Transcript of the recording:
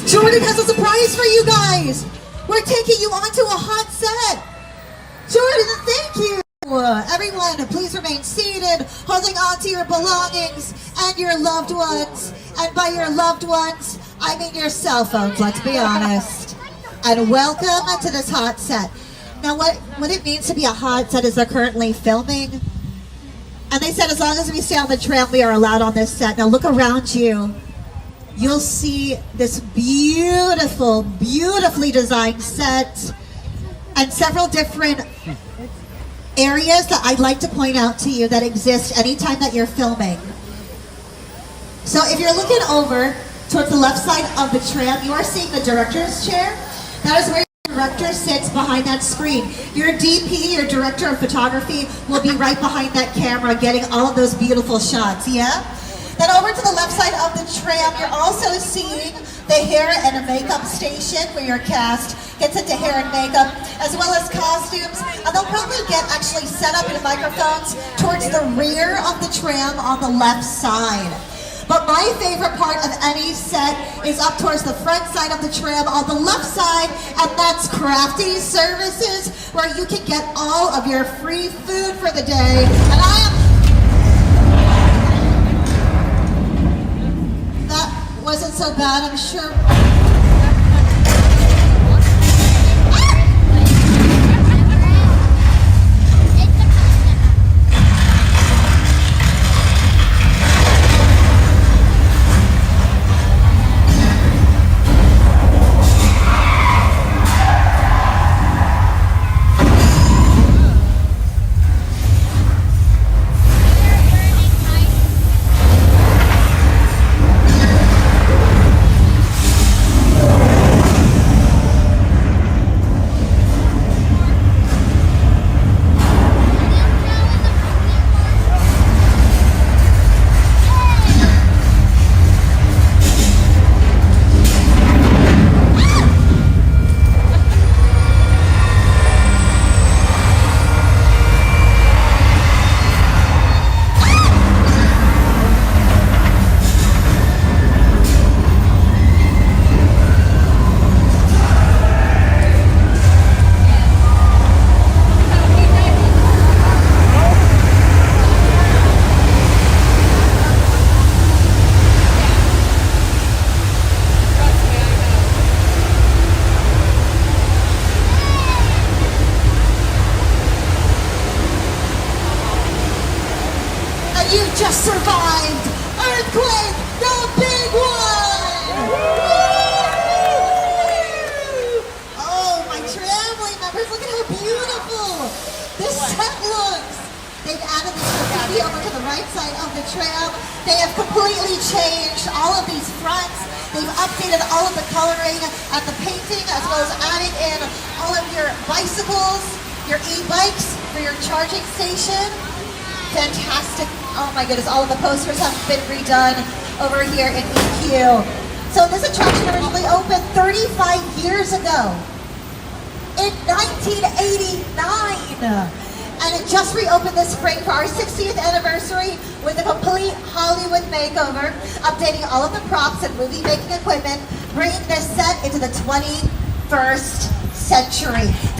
Jordan has a surprise for you guys. We're taking you onto a hot set. Jordan, thank you. Everyone, please remain seated, holding on to your belongings and your loved ones. And by your loved ones, I mean your cell phones, let's be honest. And welcome to this hot set. Now, what it means to be a hot set is they're currently filming. And they said as long as we stay on the tram, we are allowed on this set. Now look around you. You'll see this beautiful, beautifully designed set and several different areas that I'd like to point out to you that exist anytime that you're filming. So if you're looking over towards the left side of the tram, you are seeing the director's chair. That is where your director sits behind that screen. Your DP, your director of photography, will be right behind that camera getting all of those beautiful shots, yeah? Then over to the left side of the tram, you're also seeing the hair and makeup station where your cast gets into hair and makeup, as well as costumes. And they'll probably get actually set up in microphones towards the rear of the tram on the left side. But my favorite part of any set is up towards the front side of the tram on the left side, and that's Crafty Services, where you can get all of your free food for the day. And that wasn't so bad, I'm sure. You just survived Earthquake, the big one! Oh, my tramway members, look at how beautiful this set looks. They've added this graffiti over to the right side of the tram. They have completely changed all of these fronts. They've updated all of the coloring and the painting, as well as adding in all of your bicycles, your e-bikes for your charging station. Fantastic. Oh my goodness, all of the posters have been redone over here in EQ. So this attraction originally opened 35 years ago, in 1989. And it just reopened this spring for our 60th anniversary with a complete Hollywood makeover, updating all of the props and movie making equipment, bringing this set into the 21st century.